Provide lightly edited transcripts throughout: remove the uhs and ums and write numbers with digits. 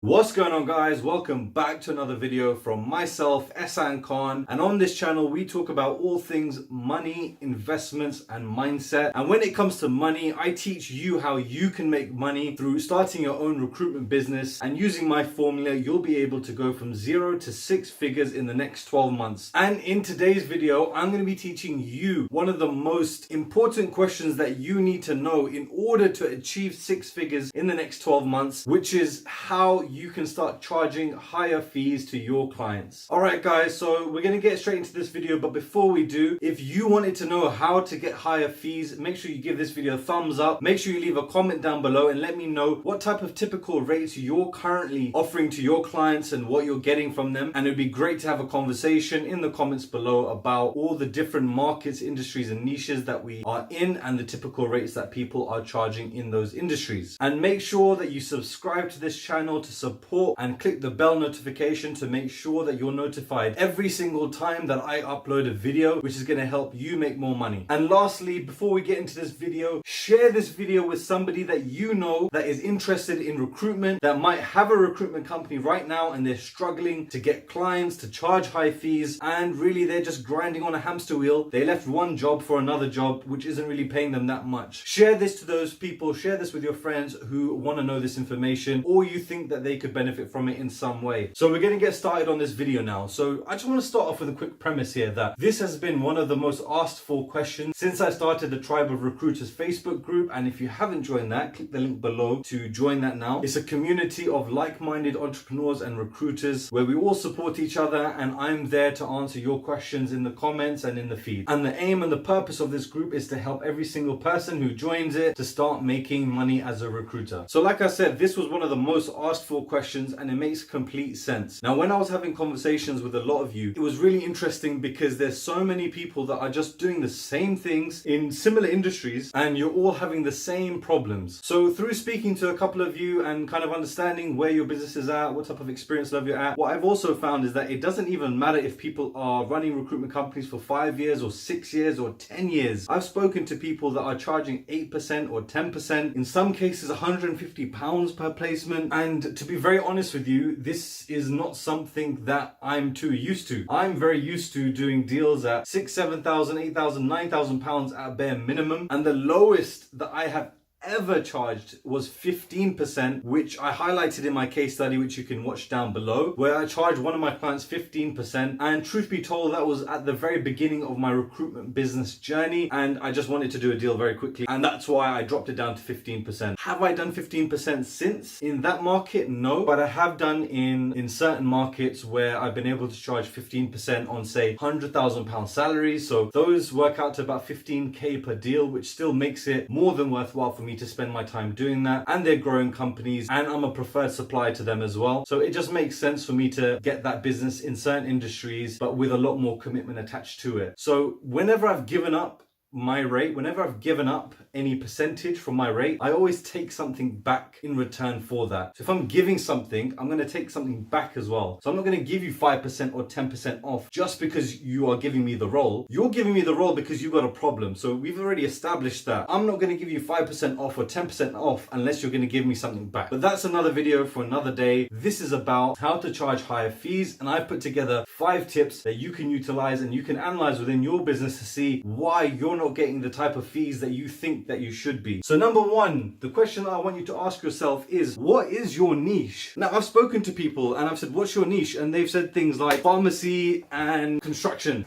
What's going on, guys? Welcome back to another video from myself, Ehsan Khan. And on this channel, we talk about all things money, investments, and mindset. And when it comes to money, I teach you how you can make money through starting your own recruitment business. And using my formula, you'll be able to go from 0 to 6 figures in the next 12 months. And in today's video, I'm going to be teaching you one of the most important questions that you need to know in order to achieve 6 figures in the next 12 months, which is how you can start charging higher fees to your clients. Alright guys, so we're going to get straight into this video, but before we do, if you wanted to know how to get higher fees, make sure you give this video a thumbs up, make sure you leave a comment down below and let me know what type of typical rates you're currently offering to your clients and what you're getting from them. And it'd be great to have a conversation in the comments below about all the different markets, industries and niches that we are in and the typical rates that people are charging in those industries. And make sure that you subscribe to this channel to support and click the bell notification to make sure that you're notified every single time that I upload a video, which is going to help you make more money. And lastly, before we get into this video, share this video with somebody that you know that is interested in recruitment, that might have a recruitment company right now and they're struggling to get clients, to charge high fees, and really they're just grinding on a hamster wheel. They left one job for another job which isn't really paying them that much. Share this to those people, share this with your friends who want to know this information, or you think that they could benefit from it in some way. So we're going to get started on this video now. So I just want to start off with a quick premise here that this has been one of the most asked for questions since I started the Tribe of Recruiters Facebook group. And if you haven't joined that, click the link below to join that now. It's a community of like-minded entrepreneurs and recruiters where we all support each other, and I'm there to answer your questions in the comments and in the feed. And the aim and the purpose of this group is to help every single person who joins it to start making money as a recruiter. So like I said, this was one of the most asked for questions and it makes complete sense. Now, when I was having conversations with a lot of you, it was really interesting because there's so many people that are just doing the same things in similar industries and you're all having the same problems. So through speaking to a couple of you and kind of understanding where your business is at, what type of experience level you're at, what I've also found is that it doesn't even matter if people are running recruitment companies for 5 years or 6 years or 10 years. I've spoken to people that are charging 8% or 10%, in some cases £150 per placement. And to be very honest with you, this is not something that I'm too used to. I'm very used to doing deals at 6,000, 7,000, 8,000, 9,000 pounds at bare minimum. And the lowest that I have ever charged was 15%, which I highlighted in my case study, which you can watch down below, where I charged one of my clients 15%. And truth be told, that was at the very beginning of my recruitment business journey, and I just wanted to do a deal very quickly, and that's why I dropped it down to 15%. Have I done 15% since in that market? No, but I have done in certain markets where I've been able to charge 15% on, say, £100,000 salaries. So those work out to about 15k per deal, which still makes it more than worthwhile for me to spend my time doing that. And they're growing companies and I'm a preferred supplier to them as well. So it just makes sense for me to get that business in certain industries, but with a lot more commitment attached to it. So whenever I've given up my rate, whenever I've given up any percentage from my rate, I always take something back in return for that. So if I'm giving something, I'm going to take something back as well. So I'm not going to give you 5% or 10% off just because you are giving me the role. You're giving me the role because you've got a problem. So we've already established that. I'm not going to give you 5% off or 10% off unless you're going to give me something back. But that's another video for another day. This is about how to charge higher fees, and I've put together 5 tips that you can utilize and you can analyze within your business to see why you're not getting the type of fees that you think that you should be. So number one, the question that I want you to ask yourself is, what is your niche? Now, I've spoken to people and I've said, what's your niche? And they've said things like pharmacy and construction.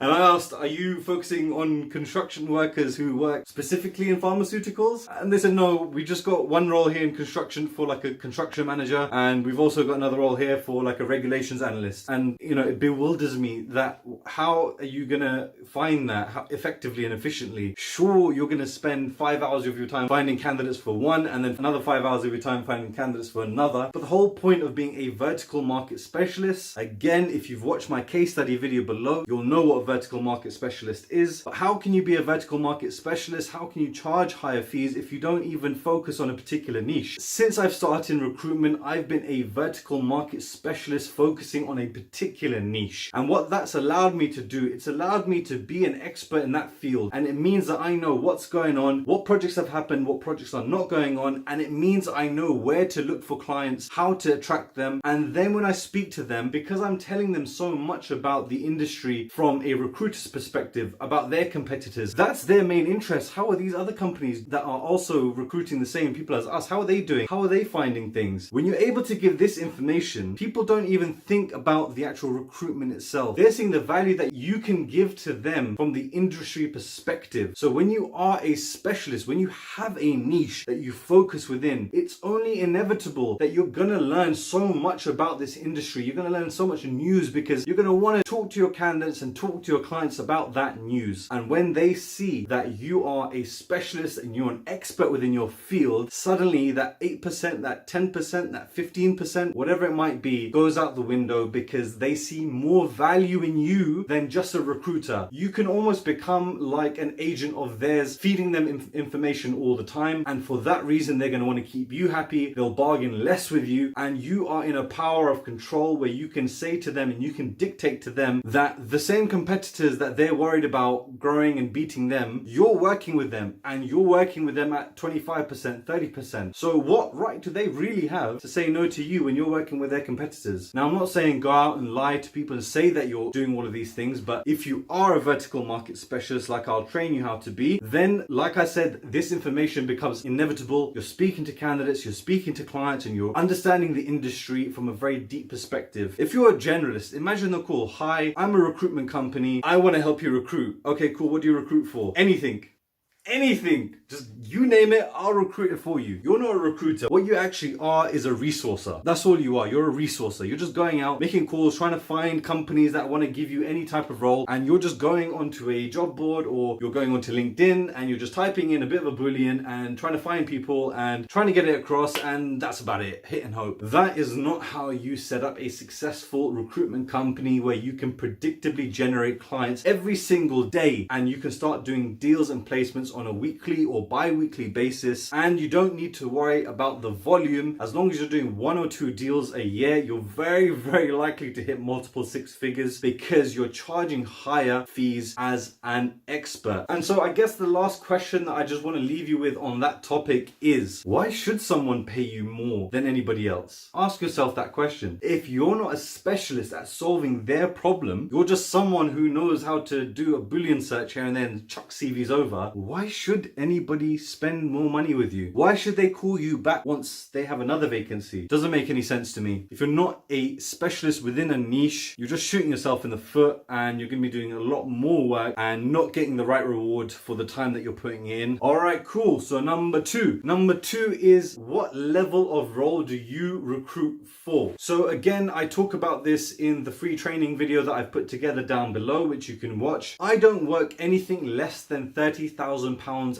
And I asked, are you focusing on construction workers who work specifically in pharmaceuticals? And they said, no, we just got one role here in construction for like a construction manager. And we've also got another role here for like a regulations analyst. And, you know, it bewilders me that how are you going to find that effectively and efficiently? Sure, you're going to spend 5 hours of your time finding candidates for one and then another 5 hours of your time finding candidates for another. But the whole point of being a vertical market specialist, again, if you've watched my case study video below, you'll know what a vertical market specialist is, but how can you be a vertical market specialist? How can you charge higher fees if you don't even focus on a particular niche? Since I've started in recruitment, I've been a vertical market specialist focusing on a particular niche. And what that's allowed me to do, it's allowed me to be an expert in that field. And it means that I know what's going on, what projects have happened, what projects are not going on. And it means I know where to look for clients, how to attract them. And then when I speak to them, because I'm telling them so much about the industry from a recruiter's perspective, about their competitors, that's their main interest. How are these other companies that are also recruiting the same people as us, how are they doing? How are they finding things? When you're able to give this information, people don't even think about the actual recruitment itself. They're seeing the value that you can give to them from the industry perspective. So when you are a specialist, when you have a niche that you focus within, it's only inevitable that you're gonna learn so much about this industry. You're gonna learn so much news because you're gonna wanna talk to your candidates and talk to your clients about that news. And when they see that you are a specialist and you're an expert within your field, suddenly that 8%, that 10%, that 15%, whatever it might be, goes out the window because they see more value in you than just a recruiter. You can almost become like an agent of theirs, feeding them information all the time. And for that reason, they're going to want to keep you happy. They'll bargain less with you. And you are in a power of control where you can say to them and you can dictate to them that the same competitors that they're worried about growing and beating them, you're working with them and you're working with them at 25%, 30%. So what right do they really have to say no to you when you're working with their competitors? Now, I'm not saying go out and lie to people and say that you're doing all of these things, but if you are a vertical market specialist, like I'll train you how to be, then like I said, this information becomes inevitable. You're speaking to candidates, you're speaking to clients, and you're understanding the industry from a very deep perspective. If you're a generalist, imagine the call. Hi, I'm a recruitment company. I want to help you recruit. Okay, cool. What do you recruit for? Anything. Just you name it, I'll recruit it for you. You're not a recruiter. What you actually are is a resourcer. That's all you are. You're a resourcer. You're just going out, making calls, trying to find companies that want to give you any type of role. And you're just going onto a job board or you're going onto LinkedIn and you're just typing in a bit of a Boolean and trying to find people and trying to get it across. And that's about it. Hit and hope. That is not how you set up a successful recruitment company where you can predictably generate clients every single day and you can start doing deals and placements on a weekly or bi-weekly basis, and you don't need to worry about the volume. As long as you're doing 1 or 2 deals a year, you're very, very likely to hit multiple 6 figures because you're charging higher fees as an expert. And so I guess the last question that I just want to leave you with on that topic is, why should someone pay you more than anybody else? Ask yourself that question. If you're not a specialist at solving their problem, you're just someone who knows how to do a Boolean search here and then chuck CVs over, why should anybody spend more money with you? Why should they call you back once they have another vacancy? Doesn't make any sense to me. If you're not a specialist within a niche, you're just shooting yourself in the foot and you're going to be doing a lot more work and not getting the right reward for the time that you're putting in. All right, cool. So number two is, what level of role do you recruit for? So again, I talk about this in the free training video that I've put together down below, which you can watch. I don't work anything less than £30,000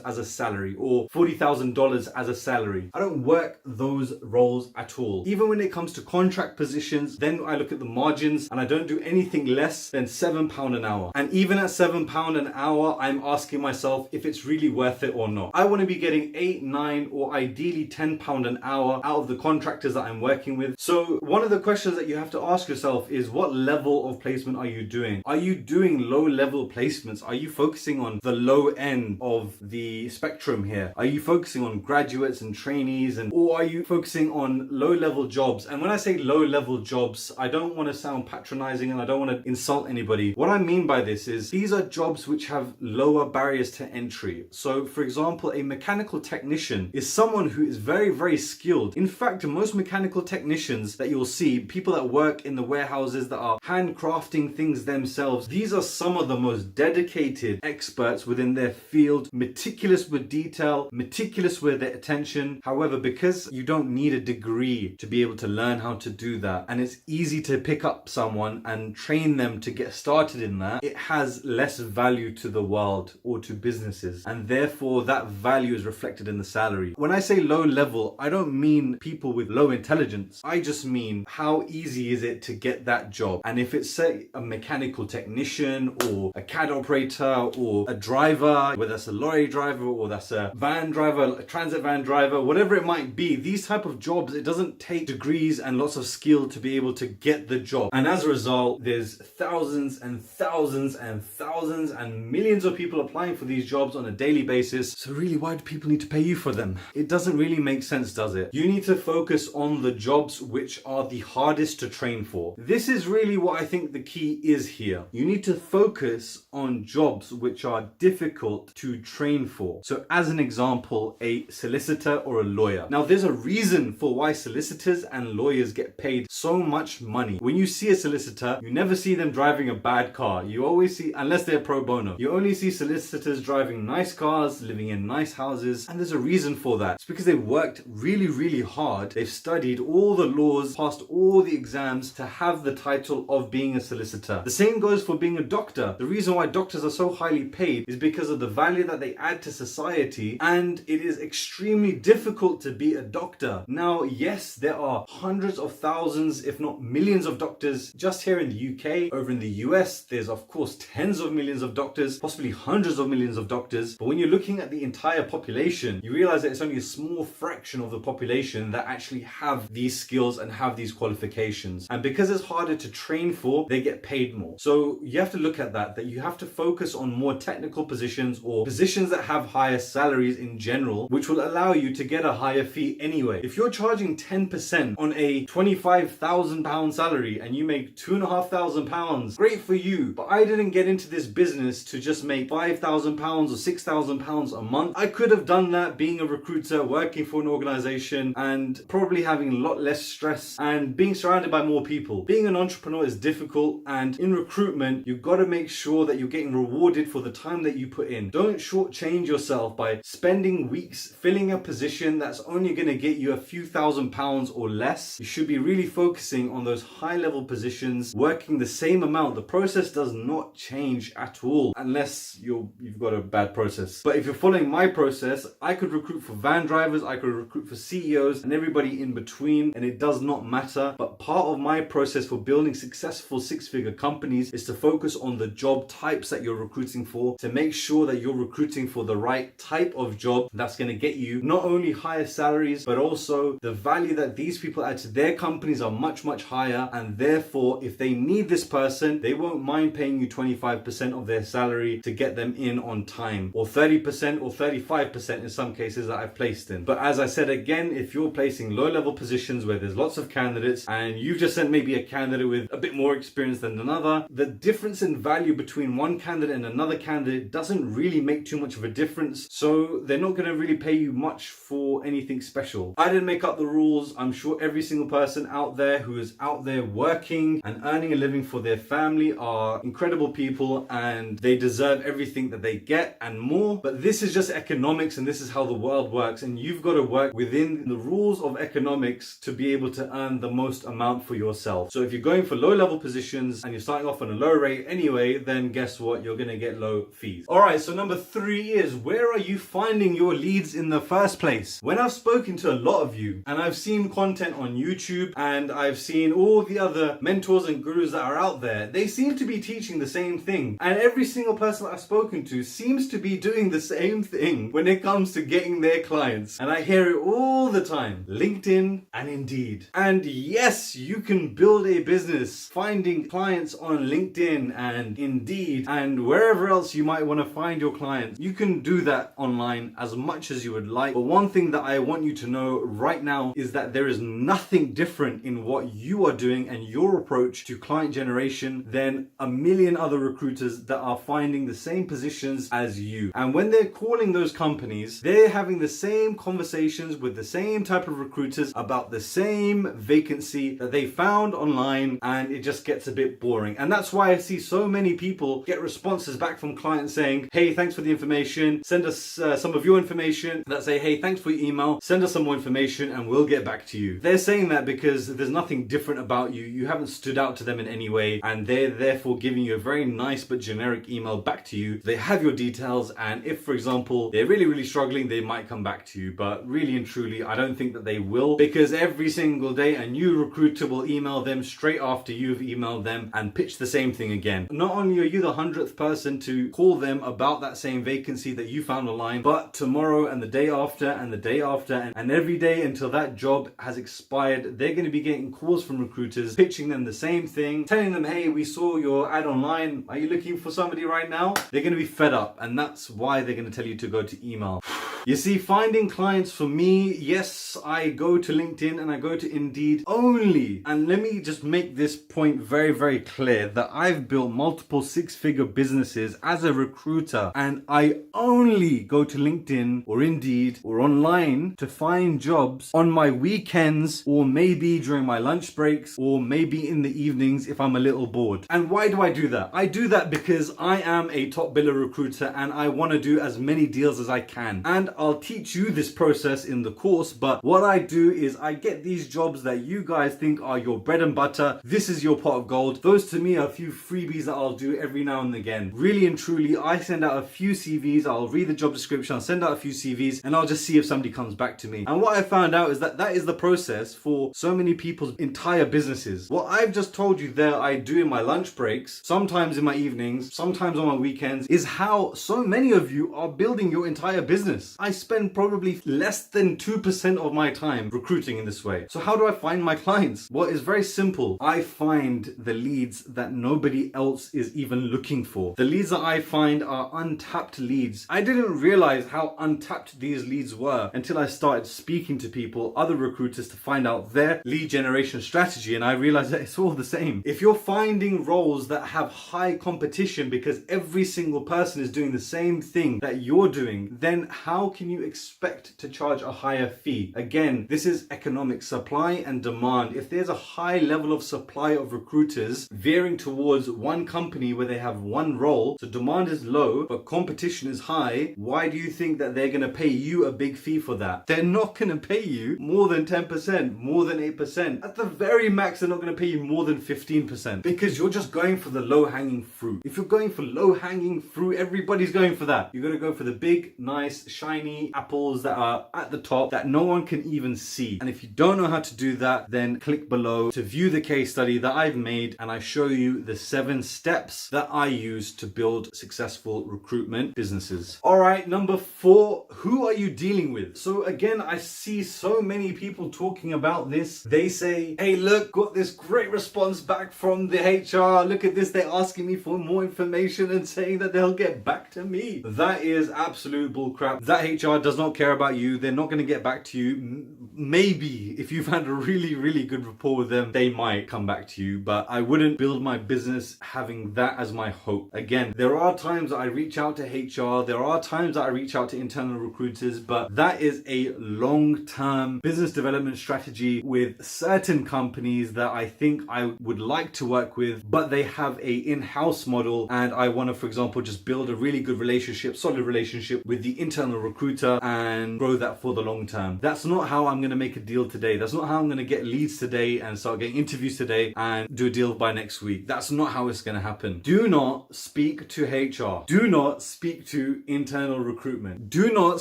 as a salary or $40,000 as a salary. I don't work those roles at all. Even when it comes to contract positions, then I look at the margins and I don't do anything less than £7 an hour. And even at £7 an hour, I'm asking myself if it's really worth it or not. I want to be getting 8, 9, or ideally £10 an hour out of the contractors that I'm working with. So one of the questions that you have to ask yourself is, what level of placement are you doing? Are you doing low level placements? Are you focusing on the low end of the spectrum here? Are you focusing on graduates and trainees, or are you focusing on low level jobs? And when I say low level jobs, I don't want to sound patronizing and I don't want to insult anybody. What I mean by this is, these are jobs which have lower barriers to entry. So for example, a mechanical technician is someone who is very, very skilled. In fact, most mechanical technicians that you'll see, people that work in the warehouses that are handcrafting things themselves, these are some of the most dedicated experts within their field meticulous with detail, meticulous with their attention. However, because you don't need a degree to be able to learn how to do that, and it's easy to pick up someone and train them to get started in that, it has less value to the world or to businesses, and therefore that value is reflected in the salary. When I say low level, I don't mean people with low intelligence. I just mean how easy is it to get that job. And if it's, say, a mechanical technician or a CAD operator or a driver, whether that's a lorry driver or that's a van driver, a transit van driver, whatever it might be, these type of jobs, it doesn't take degrees and lots of skill to be able to get the job. And as a result, there's thousands and thousands and thousands and millions of people applying for these jobs on a daily basis. So really, why do people need to pay you for them? It doesn't really make sense, does it? You need to focus on the jobs which are the hardest to train for. This is really what I think the key is here. You need to focus on jobs which are difficult to train for. So as an example, a solicitor or a lawyer. Now there's a reason for why solicitors and lawyers get paid so much money. When you see a solicitor, you never see them driving a bad car. You always see, unless they're pro bono, you only see solicitors driving nice cars, living in nice houses, and there's a reason for that. It's because they worked really, really hard. They've studied all the laws, passed all the exams to have the title of being a solicitor. The same goes for being a doctor. The reason why doctors are so highly paid is because of the value that they add to society, and it is extremely difficult to be a doctor. Now, yes, there are hundreds of thousands, if not millions of doctors just here in the UK. Over in the US, there's of course tens of millions of doctors, possibly hundreds of millions of doctors. But when you're looking at the entire population, you realize that it's only a small fraction of the population that actually have these skills and have these qualifications. And because it's harder to train for, they get paid more. So you have to look at that you have to focus on more technical positions or positions that have higher salaries in general, which will allow you to get a higher fee anyway. If you're charging 10% on a £25,000 salary and you make £2,500, great for you. But I didn't get into this business to just make £5,000 or £6,000 a month. I could have done that being a recruiter, working for an organization, and probably having a lot less stress and being surrounded by more people. Being an entrepreneur is difficult, and in recruitment, you've got to make sure that you're getting rewarded for the time that you put in. Don't shortchange yourself by spending weeks filling a position that's only going to get you a few £1,000s or less. You should be really focusing on those high level positions, working the same amount. The process does not change at all unless you've got a bad process. But if you're following my process, I could recruit for van drivers, I could recruit for CEOs and everybody in between, and it does not matter. But part of my process for building successful six-figure companies is to focus on the job types that you're recruiting for, to make sure that you're recruiting for the right type of job that's going to get you not only higher salaries, but also the value that these people add to their companies are much, much higher. And therefore, if they need this person, they won't mind paying you 25% of their salary to get them in on time, or 30% or 35% in some cases that I've placed in. But as I said again, if you're placing low-level positions where there's lots of candidates and you've just sent maybe a candidate with a bit more experience than another, the difference in value between one candidate and another candidate doesn't really make too much of a difference. So they're not going to really pay you much for anything special. I didn't make up the rules. I'm sure every single person out there who is out there working and earning a living for their family are incredible people, and they deserve everything that they get and more. But this is just economics, and this is how the world works, and you've got to work within the rules of economics to be able to earn the most amount for yourself. So if you're going for low level positions and you're starting off on a low rate anyway, then guess what? You're going to get low fees. All right, so number 3 is, where are you finding your leads in the first place? When I've spoken to a lot of you and I've seen content on YouTube and I've seen all the other mentors and gurus that are out there, they seem to be teaching the same thing. And every single person that I've spoken to seems to be doing the same thing when it comes to getting their clients. And I hear it all the time. LinkedIn and Indeed. And yes, you can build a business finding clients on LinkedIn and Indeed and wherever else you might want to find your clients. You can do that online as much as you would like. But one thing that I want you to know right now is that there is nothing different in what you are doing and your approach to client generation than a million other recruiters that are finding the same positions as you. And when they're calling those companies, they're having the same conversations with the same type of recruiters about the same vacancy that they found online, and it just gets a bit boring. And that's why I see so many people get responses back from clients saying, hey, thanks for the information information, send us some of your information that say, hey, thanks for your email, send us some more information and we'll get back to you. They're saying that because there's nothing different about you. You haven't stood out to them in any way, and they're therefore giving you a very nice but generic email back to you. They have your details, and if, for example, they're really struggling, they might come back to you. But really and truly, I don't think that they will, because every single day a new recruiter will email them straight after you've emailed them and pitch the same thing again. Not only are you the 100th person to call them about that same vacancy that you found online, but tomorrow and the day after and the day after and every day until that job has expired, they're going to be getting calls from recruiters pitching them the same thing, telling them, hey, we saw your ad online, are you looking for somebody right now? They're going to be fed up, and that's why they're going to tell you to go to email. You see, finding clients for me, yes, I go to LinkedIn and I go to Indeed only. And let me just make this point very clear that I've built multiple six-figure businesses as a recruiter, and I only go to LinkedIn or Indeed or online to find jobs on my weekends, or maybe during my lunch breaks, or maybe in the evenings if I'm a little bored. And why do I do that? I do that because I am a top biller recruiter and I want to do as many deals as I can. And I'll teach you this process in the course, but what I do is I get these jobs that you guys think are your bread and butter. This is your pot of gold. Those to me are a few freebies that I'll do every now and again. Really and truly, I send out a few CVs, I'll read the job description, I'll send out a few CVs, and I'll just see if somebody comes back to me. And what I found out is that that is the process for so many people's entire businesses. What I've just told you there I do in my lunch breaks, sometimes in my evenings, sometimes on my weekends, is how so many of you are building your entire business. I spend probably less than 2% of my time recruiting in this way. So how do I find my clients? Well, it's very simple. I find the leads that nobody else is even looking for. The leads that I find are untapped leads. I didn't realize how untapped these leads were until I started speaking to people, other recruiters, to find out their lead generation strategy, and I realized that it's all the same. If you're finding roles that have high competition because every single person is doing the same thing that you're doing, then how can you expect to charge a higher fee? Again, this is economic supply and demand. If there's a high level of supply of recruiters veering towards one company where they have one role, so demand is low but competition is high, why do you think that they're going to pay you a big fee for that? They're not going to pay you more than 10%, more than 8%. At the very max, they're not going to pay you more than 15%, because you're just going for the low-hanging fruit. If you're going for low-hanging fruit, everybody's going for that. You're going to go for the big, nice, shiny apples that are at the top that no one can even see. And if you don't know how to do that, then click below to view the case study that I've made, and I show you the 7 steps that I use to build successful recruitment businesses. All right, number 4, who are you dealing with? So again, I see so many people talking about this. They say, hey, look, got this great response back from the HR. Look at this, they're asking me for more information and saying that they'll get back to me. That is absolute bullcrap. That HR does not care about you. They're not going to get back to you. Maybe if you've had a really good rapport with them, they might come back to you, but I wouldn't build my business having that as my hope. Again, there are times that I reach out to HR, there are times that I reach out to internal recruiters, but that is a long-term business development strategy with certain companies that I think I would like to work with, but they have a in-house model, and I want to, for example, just build a really good relationship, solid relationship with the internal recruiter and grow that for the long term. That's not how I'm going to make a deal today. That's not how I'm going to get leads today and start getting interviews today and do a deal by next week. That's not how it's going to happen. Do not speak to HR. Do not speak to internal recruitment. Do not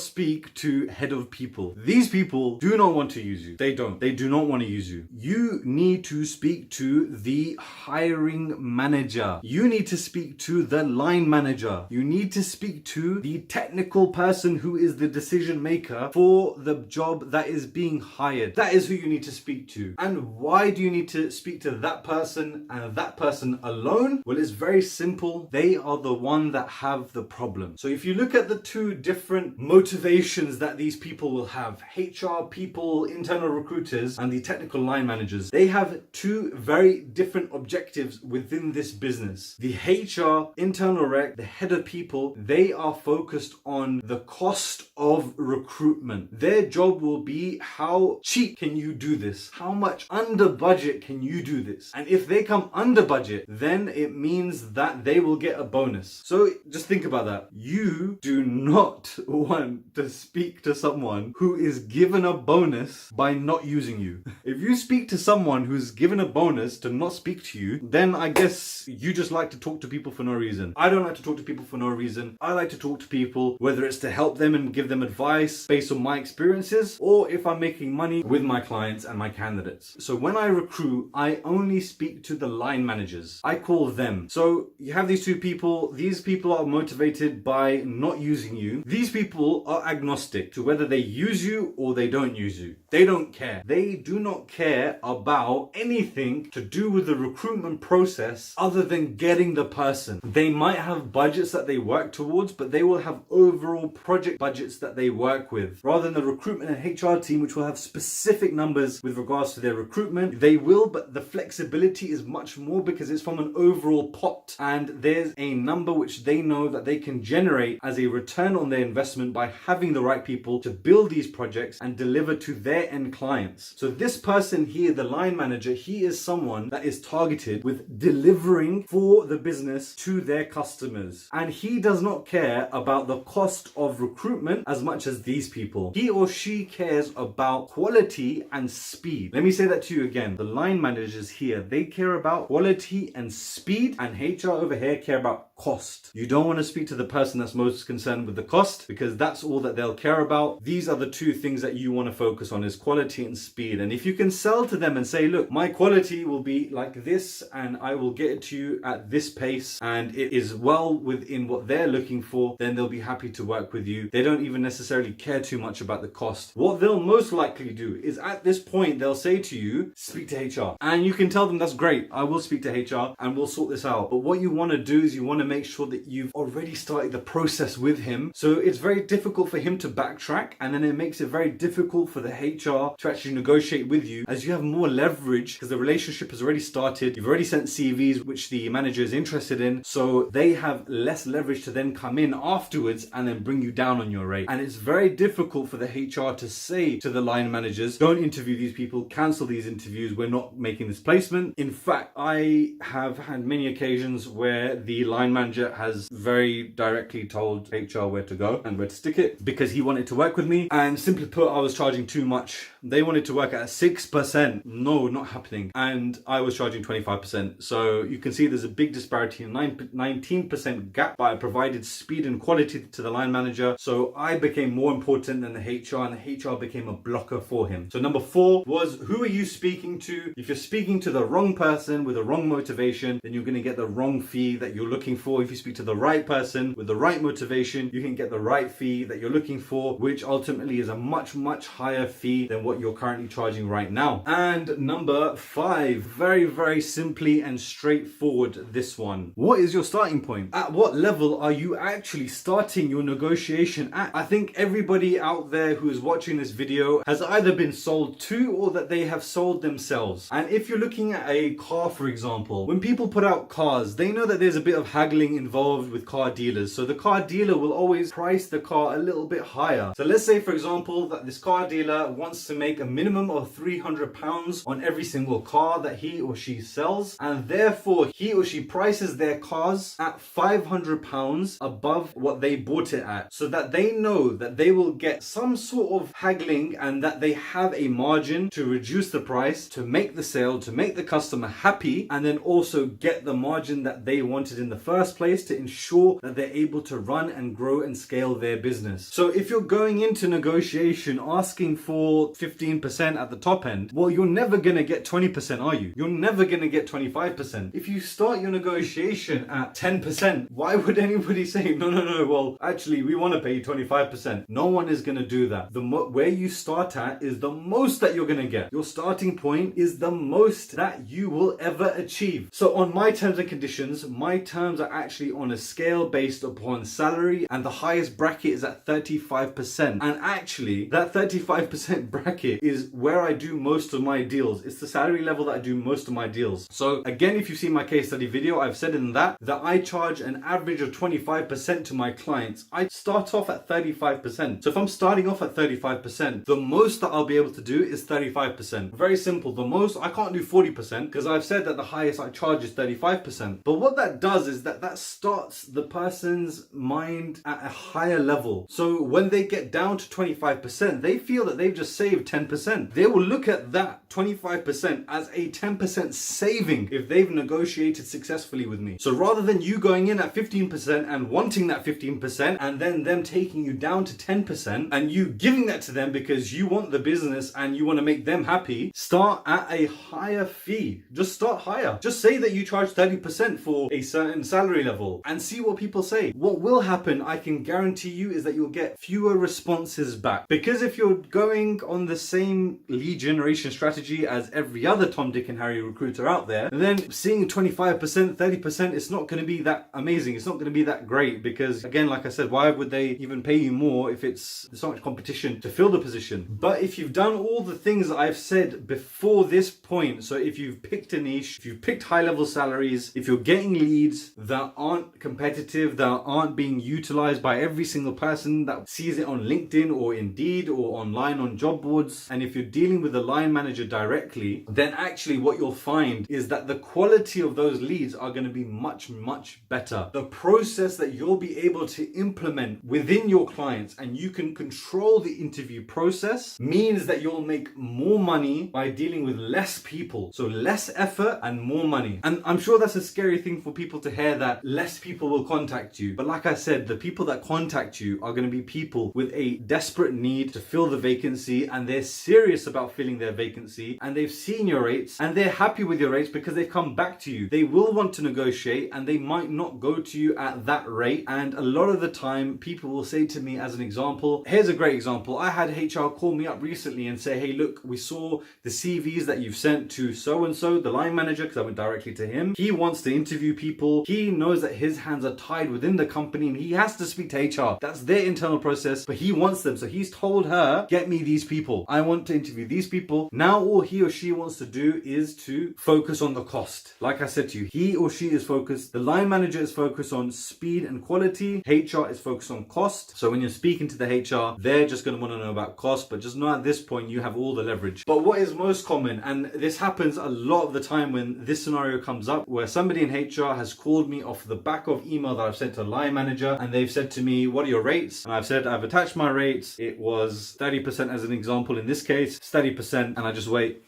speak to head of people. These people do not want to use you. They don't. They do not want to use you. You need to speak to the hiring manager. You need to speak to the line manager. You need to speak to the technical person who is the decision maker for the job that is being hired. That is who you need to speak to. And why do you need to speak to that person and that person alone? Well, it's very simple. They are the one that have the problem. So if you look at the 2 different motivations that these people will have, HR people, internal recruiters, and the technical line managers, they have 2 very different objectives within this business. The HR, internal rec, the head of people, they are focused on the cost cost of recruitment. Their job will be how cheap can you do this? How much under budget can you do this? And if they come under budget, then it means that they will get a bonus. So just think about that. You do not want to speak to someone who is given a bonus by not using you. If you speak to someone who's given a bonus to not speak to you, then I guess you just like to talk to people for no reason. I don't like to talk to people for no reason. I like to talk to people, whether it's to help them and give them advice based on my experiences, or if I'm making money with my clients and my candidates. So when I recruit, I only speak to the line managers. I call them. So you have these two people. These people are motivated by not using you. These people are agnostic to whether they use you or they don't use you. They don't care. They do not care about anything to do with the recruitment process other than getting the person. They might have budgets that they work towards, but they will have overall project budgets that they work with. Rather than the recruitment and HR team, which will have specific numbers with regards to their recruitment, they will, but the flexibility is much more because it's from an overall pot, and there's a number which they know that they can generate as a return on their investment by having the right people to build these projects and deliver to their end clients. So this person here, the line manager, he is someone that is targeted with delivering for the business to their customers, and he does not care about the cost of recruitment as much as these people. He or she cares about quality and speed. Let me say that to you again. The line managers here, they care about quality and speed, and HR over here care about cost. You don't want to speak to the person that's most concerned with the cost, because that's all that they'll care about. These are the two things that you want to focus on, is quality and speed. And if you can sell to them and say, look, my quality will be like this and I will get it to you at this pace and it is well within what they're looking for, then they'll be happy to work with you. They don't even necessarily care too much about the cost. What they'll most likely do is at this point, they'll say to you, speak to HR. And you can tell them, that's great, I will speak to HR and we'll sort this out. But what you want to do is you want to make sure that you've already started the process with him. So it's very difficult for him to backtrack, and then it makes it very difficult for the HR to actually negotiate with you, as you have more leverage because the relationship has already started. You've already sent CVs which the manager is interested in, so they have less leverage to then come in afterwards and then bring you down on your rate. And it's very difficult for the HR to say to the line managers, don't interview these people, cancel these interviews, we're not making this placement. In fact, I have had many occasions where the line manager has very directly told HR where to go and where to stick it because he wanted to work with me, and simply put, I was charging too much. They wanted to work at 6%. No, not happening. And I was charging 25%. So you can see there's a big disparity, a 19% gap, but I provided speed and quality to the line manager. So I became more important than the HR, and the HR became a blocker for him. So number 4 was, who are you speaking to? If you're speaking to the wrong person with the wrong motivation, then you're going to get the wrong fee that you're looking for. If you speak to the right person with the right motivation, you can get the right fee that you're looking for, which ultimately is a much, much higher fee than what you're currently charging right now. And number 5, very, very simply and straightforward, this one. What is your starting point? At what level are you actually starting your negotiation at? I think everybody out there who is watching this video has either been sold to or that they have sold themselves. And if you're looking at a car, for example, when people put out cars, they know that there's a bit of haggling involved with car dealers. So the car dealer will always price the car a little bit higher. So let's say, for example, that this car dealer wants to make a minimum of £300 on every single car that he or she sells, and therefore he or she prices their cars at £500 above what they bought it at, so that they know that they will get some sort of haggling and that they have a margin to reduce the price, to make the sale, to make the customer happy, and then also get the margin that they wanted in the first place to ensure that they're able to run and grow and scale their business. So if you're going into negotiation asking for 15% at the top end, well, you're never going to get 20%, are you? You're never going to get 25%. If you start your negotiation at 10%, why would anybody say, no, well, actually, we want to pay you 25%? No one is going to do that. Where you start at is the most that you're going to get. Your starting point is the most that you will ever achieve. So on my terms and conditions, my terms are actually on a scale based upon salary, and the highest bracket is at 35%. And actually, that 35% bracket bracket is where I do most of my deals. It's the salary level that I do most of my deals. So again, if you've seen my case study video, I've said in that I charge an average of 25% to my clients. I start off at 35%. So if I'm starting off at 35%, the most that I'll be able to do is 35%. Very simple. The most, I can't do 40% because I've said that the highest I charge is 35%. But what that does is that starts the person's mind at a higher level. So when they get down to 25%, they feel that they've just saved 10%. They will look at that 25% as a 10% saving if they've negotiated successfully with me. So rather than you going in at 15% and wanting that 15% and then them taking you down to 10% and you giving that to them because you want the business and you want to make them happy, start at a higher fee. Just start higher. Just say that you charge 30% for a certain salary level and see what people say. What will happen, I can guarantee you, is that you'll get fewer responses back. Because if you're going on the same lead generation strategy as every other Tom, Dick and Harry recruiter out there, then seeing 25%, 30%, it's not going to be that amazing. It's not going to be that great because, again, like I said, why would they even pay you more if there's so much competition to fill the position? But if you've done all the things that I've said before this point, so if you've picked a niche, if you've picked high-level salaries, if you're getting leads that aren't competitive, that aren't being utilized by every single person that sees it on LinkedIn or Indeed or online on job boards, and if you're dealing with the line manager directly, then actually what you'll find is that the quality of those leads are going to be much, much better. The process that you'll be able to implement within your clients and you can control the interview process means that you'll make more money by dealing with less people. So less effort and more money. And I'm sure that's a scary thing for people to hear, that less people will contact you. But like I said, the people that contact you are going to be people with a desperate need to fill the vacancy, and they're serious about filling their vacancy, and they've seen your rates and they're happy with your rates because they've come back to you. They will want to negotiate and they might not go to you at that rate. And a lot of the time people will say to me, as an example, here's a great example. I had HR call me up recently and say, hey, look, we saw the CVs that you've sent to so-and-so, the line manager, because I went directly to him. He wants to interview people. He knows that his hands are tied within the company and he has to speak to HR. That's their internal process, but he wants them. So he's told her, get me these people. I want to interview these people. Now all he or she wants to do is to focus on the cost. Like I said to you, he or she is focused. The line manager is focused on speed and quality. HR is focused on cost. So when you're speaking to the HR, they're just going to want to know about cost, but just know at this point you have all the leverage. But what is most common, and this happens a lot of the time when this scenario comes up, where somebody in HR has called me off the back of email that I've sent to a line manager and they've said to me, what are your rates? And I've said, I've attached my rates. It was 30% as an example. In this case, it's 30%, and I just wait.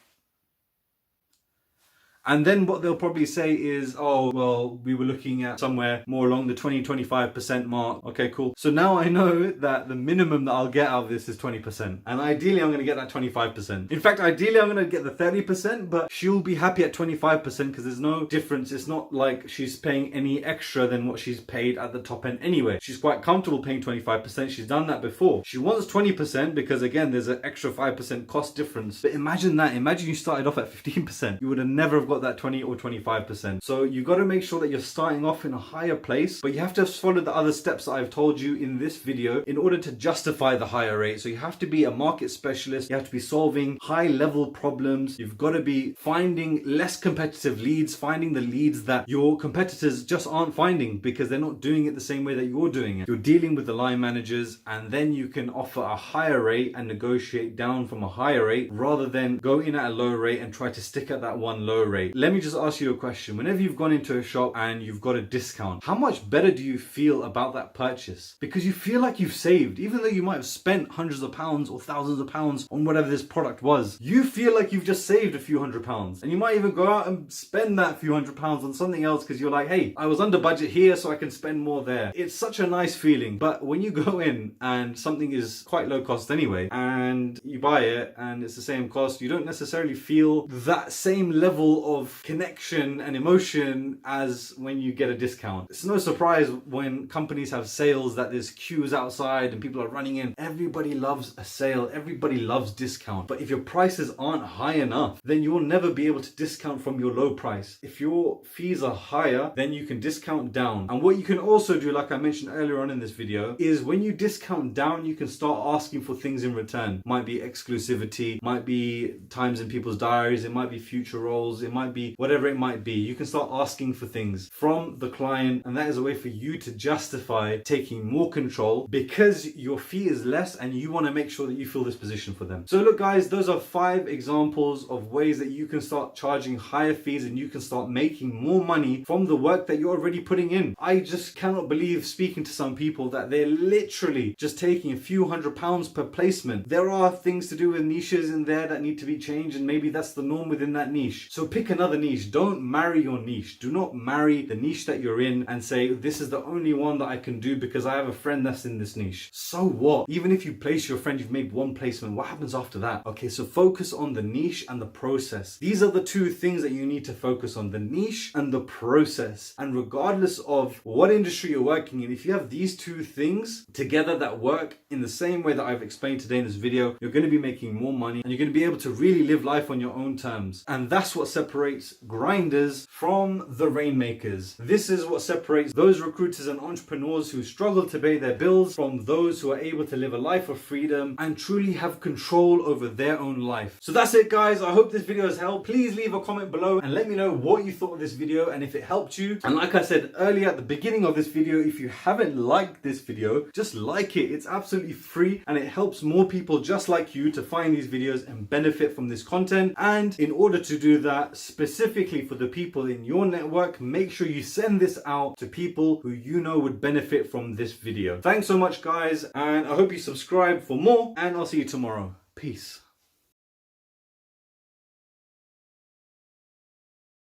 And then what they'll probably say is, oh, well, we were looking at somewhere more along the 20-25% mark. Okay, cool. So now I know that the minimum that I'll get out of this is 20%. And ideally, I'm going to get that 25%. In fact, ideally, I'm going to get the 30%, but she'll be happy at 25% because there's no difference. It's not like she's paying any extra than what she's paid at the top end anyway. She's quite comfortable paying 25%. She's done that before. She wants 20% because, again, there's an extra 5% cost difference. But imagine that. Imagine you started off at 15%. You would have never have got that 20 or 25%. So you've got to make sure that you're starting off in a higher place, but you have to follow the other steps that I've told you in this video in order to justify the higher rate. So you have to be a market specialist. You have to be solving high level problems. You've got to be finding less competitive leads, finding the leads that your competitors just aren't finding because they're not doing it the same way that you're doing it. You're dealing with the line managers, and then you can offer a higher rate and negotiate down from a higher rate rather than go in at a low rate and try to stick at that one low rate. Let me just ask you a question. Whenever you've gone into a shop and you've got a discount, how much better do you feel about that purchase? Because you feel like you've saved, even though you might have spent hundreds of pounds or thousands of pounds on whatever this product was. You feel like you've just saved a few £100s, and you might even go out and spend that few £100s on something else because you're like, hey, I was under budget here, so I can spend more there. It's such a nice feeling. But when you go in and something is quite low cost anyway, and you buy it and it's the same cost, you don't necessarily feel that same level of connection and emotion as when you get a discount. It's no surprise when companies have sales that there's queues outside and people are running in. Everybody loves a sale, everybody loves discount. But if your prices aren't high enough, then you will never be able to discount from your low price. If your fees are higher, then you can discount down. And what you can also do, like I mentioned earlier on in this video, is when you discount down, you can start asking for things in return. Might be exclusivity, might be times in people's diaries, it might be future roles, it might be whatever it might be. You can start asking for things from the client, and that is a way for you to justify taking more control because your fee is less and you want to make sure that you fill this position for them. So look guys, those are 5 examples of ways that you can start charging higher fees and you can start making more money from the work that you're already putting in. I just cannot believe, speaking to some people, that they're literally just taking a few £100s per placement. There are things to do with niches in there that need to be changed, and maybe that's the norm within that niche. So pick another niche. Don't marry your niche. Do not marry the niche that you're in and say, this is the only one that I can do because I have a friend that's in this niche. So what? Even if you place your friend, you've made one placement, what happens after that? Okay, so focus on the niche and the process. These are the 2 things that you need to focus on, the niche and the process. And regardless of what industry you're working in, if you have these 2 things together that work in the same way that I've explained today in this video, you're going to be making more money and you're going to be able to really live life on your own terms. And that's what separates grinders from the rainmakers. This is what separates those recruiters and entrepreneurs who struggle to pay their bills from those who are able to live a life of freedom and truly have control over their own life. So that's it guys. I hope this video has helped. Please leave a comment below and let me know what you thought of this video and if it helped you. And like I said earlier at the beginning of this video, if you haven't liked this video, just like it. It's absolutely free and it helps more people just like you to find these videos and benefit from this content. And in order to do that, specifically for the people in your network, make sure you send this out to people who you know would benefit from this video. Thanks so much guys, and I hope you subscribe for more, and I'll see you tomorrow. Peace.